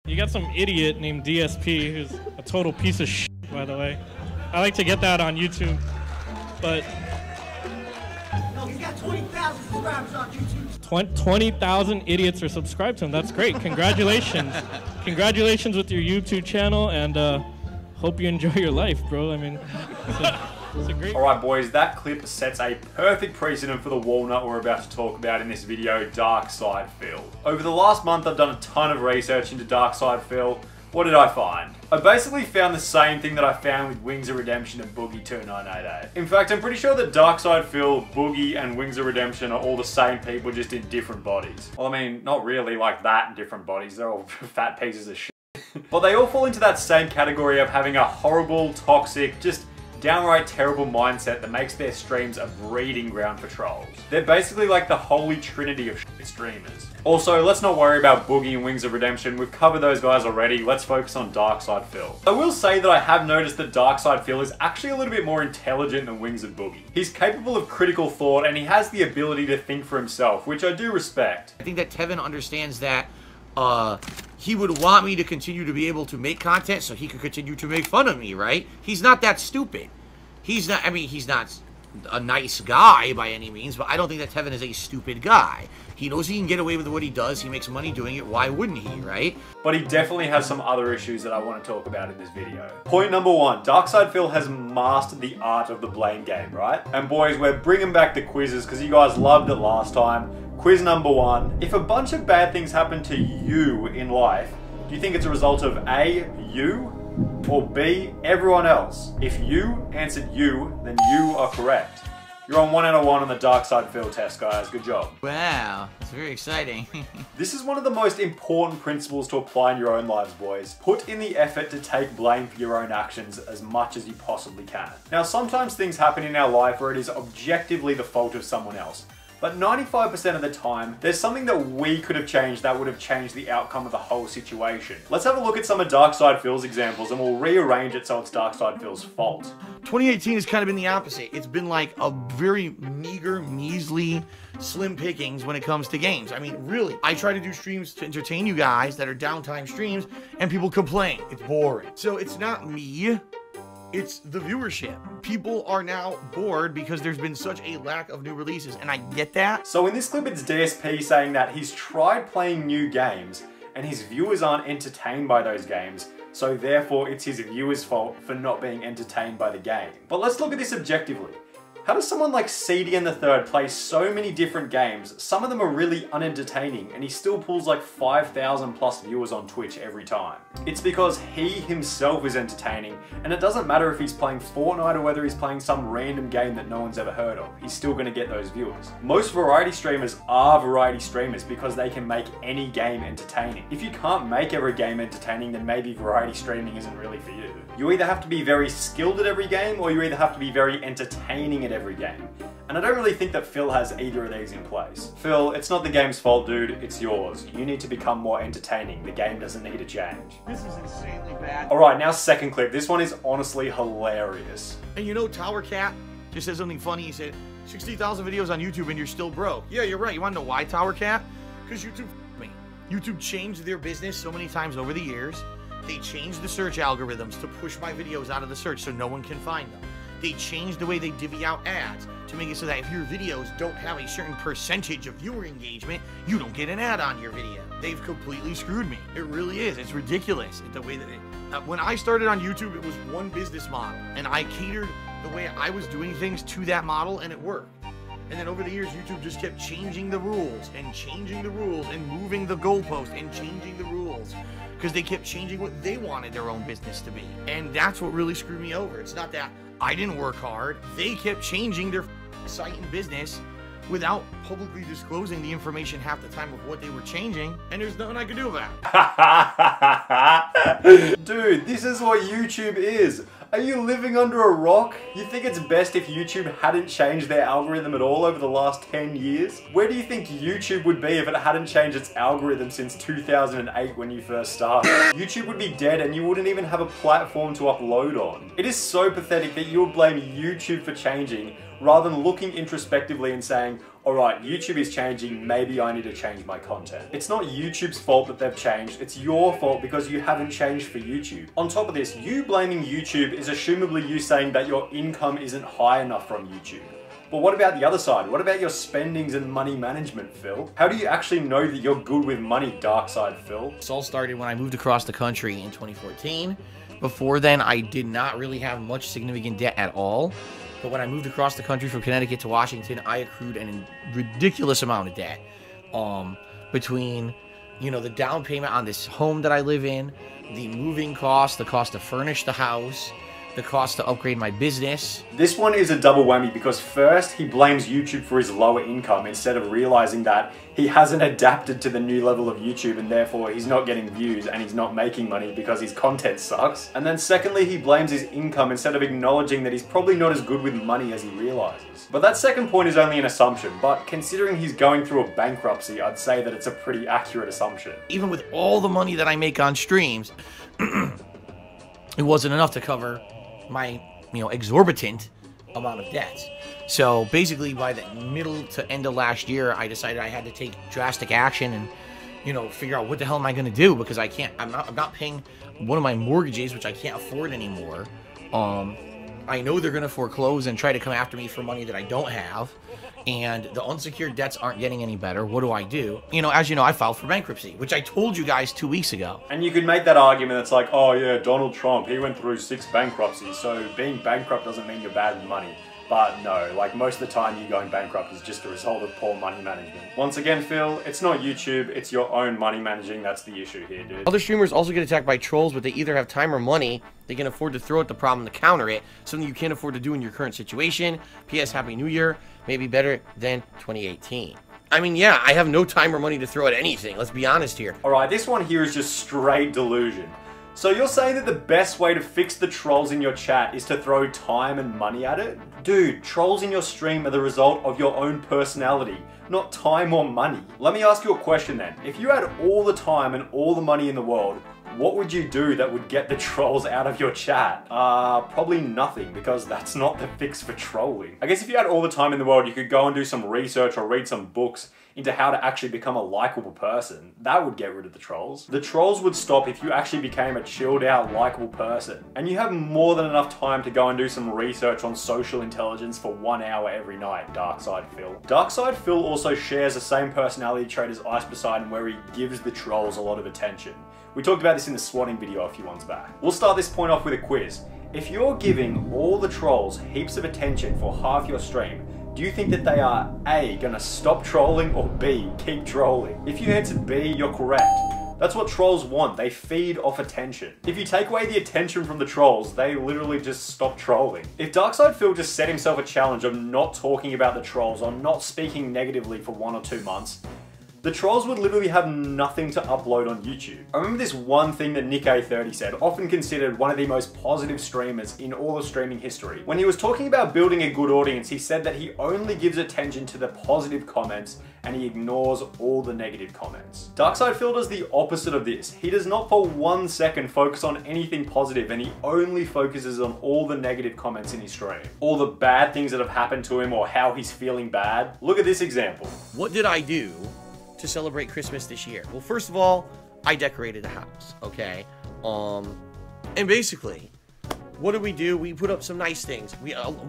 You got some idiot named DSP who's a total piece of shit, by the way. I like to get that on YouTube, but... No, he's got 20,000 subscribers on YouTube. 20,000 idiots are subscribed to him. That's great. Congratulations. Congratulations with your YouTube channel, and hope you enjoy your life, bro. I mean, it's a great... Alright boys, that clip sets a perfect precedent for the walnut we're about to talk about in this video, DarkSydePhil. Over the last month I've done a ton of research into DarkSydePhil. What did I find? I basically found the same thing that I found with Wings of Redemption and Boogie 2988. In fact, I'm pretty sure that DarkSydePhil, Boogie, and Wings of Redemption are all the same people, just in different bodies. Well, I mean, not really like that in different bodies. They're all fat pieces of shit. But they all fall into that same category of having a horrible, toxic, just downright terrible mindset that makes their streams a breeding ground for trolls. They're basically like the holy trinity of shit streamers. Also, let's not worry about Boogie and Wings of Redemption. We've covered those guys already. Let's focus on DarkSydePhil. I will say that I have noticed that DarkSydePhil is actually a little bit more intelligent than Wings and Boogie. He's capable of critical thought and he has the ability to think for himself, which I do respect. I think that Tevin understands that he would want me to continue to be able to make content so he could continue to make fun of me, right? He's not that stupid. He's not, I mean, he's not a nice guy by any means, but I don't think that Tevin is a stupid guy. He knows he can get away with what he does. He makes money doing it. Why wouldn't he, right? But he definitely has some other issues that I want to talk about in this video. Point number one, DarkSydePhil has mastered the art of the blame game, right? And boys, we're bringing back the quizzes because you guys loved it last time. Quiz number one, if a bunch of bad things happen to you in life, do you think it's a result of A, you, or B, everyone else? If you answered you, then you are correct. You're on 1 out of 1 on the DarkSydePhil test, guys. Good job. Wow, that's very exciting. This is one of the most important principles to apply in your own lives, boys. Put in the effort to take blame for your own actions as much as you possibly can. Now, sometimes things happen in our life where it is objectively the fault of someone else. But 95% of the time, there's something that we could have changed that would have changed the outcome of the whole situation. Let's have a look at some of DarkSydePhil's examples and we'll rearrange it so it's DarkSydePhil's fault. 2018 has kind of been the opposite. It's been like a very meager, measly, slim pickings when it comes to games. I mean, really, I try to do streams to entertain you guys that are downtime streams and people complain. It's boring. So it's not me. It's the viewership. People are now bored because there's been such a lack of new releases, and I get that. So in this clip, it's DSP saying that he's tried playing new games and his viewers aren't entertained by those games, so therefore it's his viewers' fault for not being entertained by the game. But let's look at this objectively. How does someone like CD in the Third play so many different games, some of them are really unentertaining, and he still pulls like 5,000 plus viewers on Twitch every time? It's because he himself is entertaining, and it doesn't matter if he's playing Fortnite or whether he's playing some random game that no one's ever heard of, he's still gonna get those viewers. Most variety streamers are variety streamers because they can make any game entertaining. If you can't make every game entertaining, then maybe variety streaming isn't really for you. You either have to be very skilled at every game, or you either have to be very entertaining at every game. And I don't really think that Phil has either of these in place. Phil, it's not the game's fault, dude, it's yours. You need to become more entertaining. The game doesn't need a change. This is insanely bad. Alright, now second clip. This one is honestly hilarious. And you know, Tower Cat just said something funny. He said, 60,000 videos on YouTube and you're still broke. Yeah, you're right. You wanna know why, Tower Cat? Because YouTube f***ed me. YouTube changed their business so many times over the years. They changed the search algorithms to push my videos out of the search so no one can find them. They changed the way they divvy out ads to make it so that if your videos don't have a certain percentage of viewer engagement, you don't get an ad on your video. They've completely screwed me. It really is. It's ridiculous the way that when I started on YouTube, it was one business model, and I catered the way I was doing things to that model, and it worked. And then over the years, YouTube just kept changing the rules and changing the rules and moving the goalpost and changing the rules because they kept changing what they wanted their own business to be. And that's what really screwed me over. It's not that I didn't work hard. They kept changing their site and business without publicly disclosing the information half the time of what they were changing, and there's nothing I could do about it. Dude, this is what YouTube is. Are you living under a rock? You think it's best if YouTube hadn't changed their algorithm at all over the last 10 years? Where do you think YouTube would be if it hadn't changed its algorithm since 2008 when you first started? YouTube would be dead and you wouldn't even have a platform to upload on. It is so pathetic that you would blame YouTube for changing rather than looking introspectively and saying, alright, YouTube is changing, maybe I need to change my content. It's not YouTube's fault that they've changed, it's your fault because you haven't changed for YouTube. On top of this, you blaming YouTube is assumably you saying that your income isn't high enough from YouTube. But what about the other side? What about your spendings and money management, Phil? How do you actually know that you're good with money, DarkSydePhil? This all started when I moved across the country in 2014. Before then, I did not really have much significant debt at all. But when I moved across the country from Connecticut to Washington, I accrued a ridiculous amount of debt. Between, you know, the down payment on this home that I live in, the moving cost, the cost to furnish the house, the cost to upgrade my business. This one is a double whammy because first he blames YouTube for his lower income instead of realizing that he hasn't adapted to the new level of YouTube and therefore he's not getting views and he's not making money because his content sucks. And then secondly, he blames his income instead of acknowledging that he's probably not as good with money as he realizes. But that second point is only an assumption, but considering he's going through a bankruptcy, I'd say that it's a pretty accurate assumption. Even with all the money that I make on streams, it wasn't enough to cover my, you know, exorbitant amount of debts. So basically by the middle to end of last year, I decided I had to take drastic action and, you know, figure out what the hell am I going to do, because I can't, I'm not paying one of my mortgages, which I can't afford anymore. I know they're going to foreclose and try to come after me for money that I don't have. And the unsecured debts aren't getting any better. What do I do? You know, as you know, I filed for bankruptcy, which I told you guys 2 weeks ago. And you could make that argument that's like, oh yeah, Donald Trump, he went through 6 bankruptcies, so being bankrupt doesn't mean you're bad with money. But no, like most of the time you going bankrupt is just a result of poor money management. Once again, Phil, it's not YouTube, it's your own money managing that's the issue here, dude. Other streamers also get attacked by trolls, but they either have time or money they can afford to throw at the problem to counter it, something you can't afford to do in your current situation. P.S. Happy New Year, maybe better than 2018. I mean, yeah, I have no time or money to throw at anything, let's be honest here. Alright, this one here is just straight delusion. So you're saying that the best way to fix the trolls in your chat is to throw time and money at it? Dude, trolls in your stream are the result of your own personality, not time or money. Let me ask you a question then. If you had all the time and all the money in the world, what would you do that would get the trolls out of your chat? Probably nothing, because that's not the fix for trolling. I guess if you had all the time in the world, you could go and do some research or read some books into how to actually become a likable person. That would get rid of the trolls. The trolls would stop if you actually became a chilled out, likable person. And you have more than enough time to go and do some research on social intelligence for 1 hour every night, DarkSydePhil. DarkSydePhil also shares the same personality trait as Iceposeidon, where he gives the trolls a lot of attention. We talked about this in the swatting video a few months back. We'll start this point off with a quiz. If you're giving all the trolls heaps of attention for half your stream, do you think that they are A, gonna stop trolling, or B, keep trolling? If you answered B, you're correct. That's what trolls want, they feed off attention. If you take away the attention from the trolls, they literally just stop trolling. If DarkSydePhil just set himself a challenge of not talking about the trolls or not speaking negatively for 1 or 2 months, the trolls would literally have nothing to upload on YouTube. I remember this one thing that Nick-A30 said, often considered one of the most positive streamers in all of streaming history. When he was talking about building a good audience, he said that he only gives attention to the positive comments and he ignores all the negative comments. DarkSydePhil does the opposite of this. He does not for 1 second focus on anything positive, and he only focuses on all the negative comments in his stream. All the bad things that have happened to him or how he's feeling bad. Look at this example. What did I do to celebrate Christmas this year? Well, first of all, I decorated the house, okay? And basically, what did we do? We put up some nice things.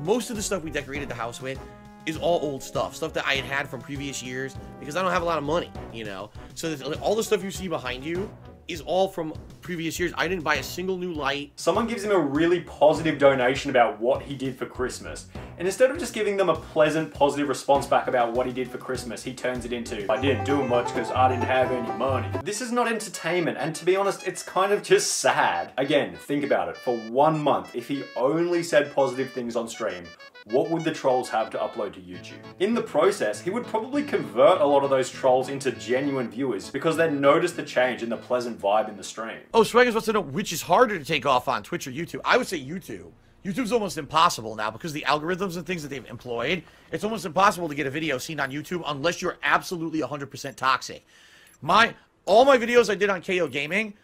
Most of the stuff we decorated the house with is all old stuff that I had from previous years, because I don't have a lot of money, you know? So all the stuff you see behind you is all from previous years. I didn't buy a single new light. Someone gives him a really positive donation about what he did for Christmas, and instead of just giving them a pleasant, positive response back about what he did for Christmas, he turns it into, I didn't do much because I didn't have any money. This is not entertainment, and to be honest, it's kind of just sad. Again, think about it. For 1 month, if he only said positive things on stream, what would the trolls have to upload to YouTube? In the process, he would probably convert a lot of those trolls into genuine viewers because they'd notice the change in the pleasant vibe in the stream. Oh, Swaggers wants to know which is harder to take off on, Twitch or YouTube. I would say YouTube. YouTube's almost impossible now because the algorithms and things that they've employed. It's almost impossible to get a video seen on YouTube unless you're absolutely 100% toxic. All my videos I did on KO Gaming,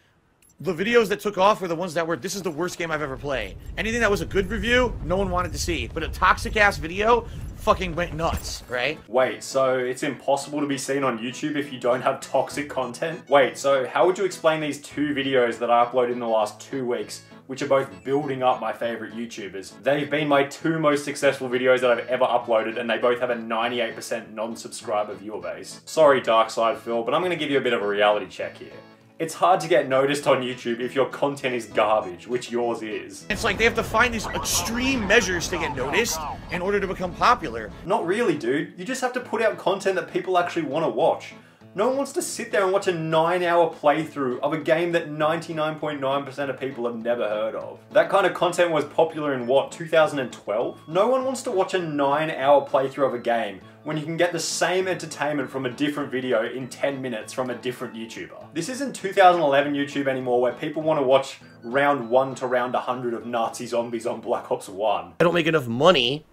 The videos that took off were the ones that were, this is the worst game I've ever played. Anything that was a good review, no one wanted to see. But a toxic ass video fucking went nuts, right? Wait, so it's impossible to be seen on YouTube if you don't have toxic content? Wait, so how would you explain these 2 videos that I uploaded in the last 2 weeks, which are both building up my favorite YouTubers? They've been my 2 most successful videos that I've ever uploaded, and they both have a 98% non-subscriber viewer base. Sorry, DarkSydePhil, but I'm gonna give you a bit of a reality check here. It's hard to get noticed on YouTube if your content is garbage, which yours is. It's like they have to find these extreme measures to get noticed in order to become popular. Not really, dude. You just have to put out content that people actually want to watch. No one wants to sit there and watch a 9-hour playthrough of a game that 99.9% of people have never heard of. That kind of content was popular in what, 2012? No one wants to watch a 9-hour playthrough of a game when you can get the same entertainment from a different video in 10 minutes from a different YouTuber. This isn't 2011 YouTube anymore where people want to watch round 1 to round 100 of Nazi zombies on Black Ops 1. I don't make enough money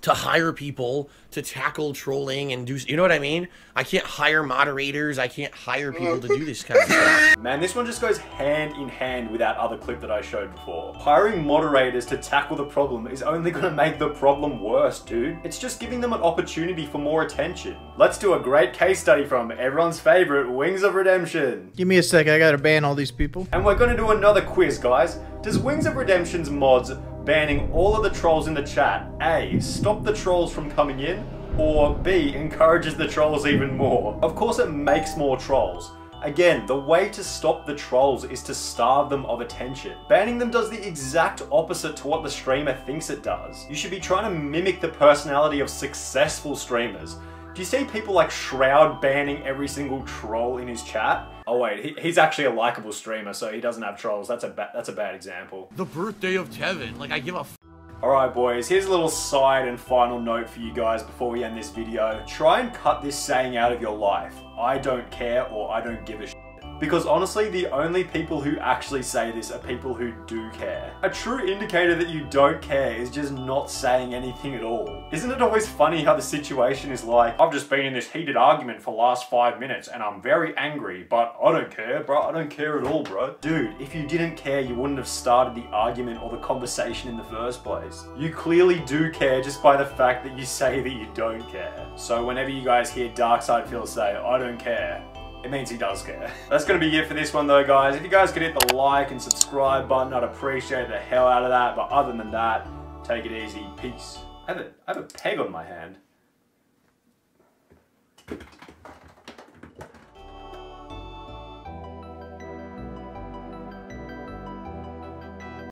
to hire people to tackle trolling and do, you know what I mean? I can't hire moderators, I can't hire people to do this kind of stuff. Man, this one just goes hand in hand with that other clip that I showed before. Hiring moderators to tackle the problem is only gonna make the problem worse, dude. It's just giving them an opportunity for more attention. Let's do a great case study from everyone's favorite, Wings of Redemption. Give me a sec, I gotta ban all these people. And we're gonna do another quiz, guys. Does Wings of Redemption's mods banning all of the trolls in the chat, A, stop the trolls from coming in, or B, encourages the trolls even more? Of course it makes more trolls. Again, the way to stop the trolls is to starve them of attention. Banning them does the exact opposite to what the streamer thinks it does. You should be trying to mimic the personality of successful streamers. Do you see people like Shroud banning every single troll in his chat? Oh wait, he's actually a likable streamer, so he doesn't have trolls. That's a bad example. The birthday of Tevin, like I give a f. Alright boys, here's a little side and final note for you guys before we end this video. Try and cut this saying out of your life. I don't care or I don't give a shit. Because honestly, the only people who actually say this are people who do care. A true indicator that you don't care is just not saying anything at all. Isn't it always funny how the situation is like, I've just been in this heated argument for the last 5 minutes and I'm very angry, but I don't care, bro. I don't care at all, bro. Dude, if you didn't care, you wouldn't have started the argument or the conversation in the first place. You clearly do care just by the fact that you say that you don't care. So whenever you guys hear DarkSydePhil say, I don't care, it means he does care. That's gonna be it for this one though, guys. If you guys could hit the like and subscribe button, I'd appreciate the hell out of that. But other than that, take it easy. Peace. I have a peg on my hand.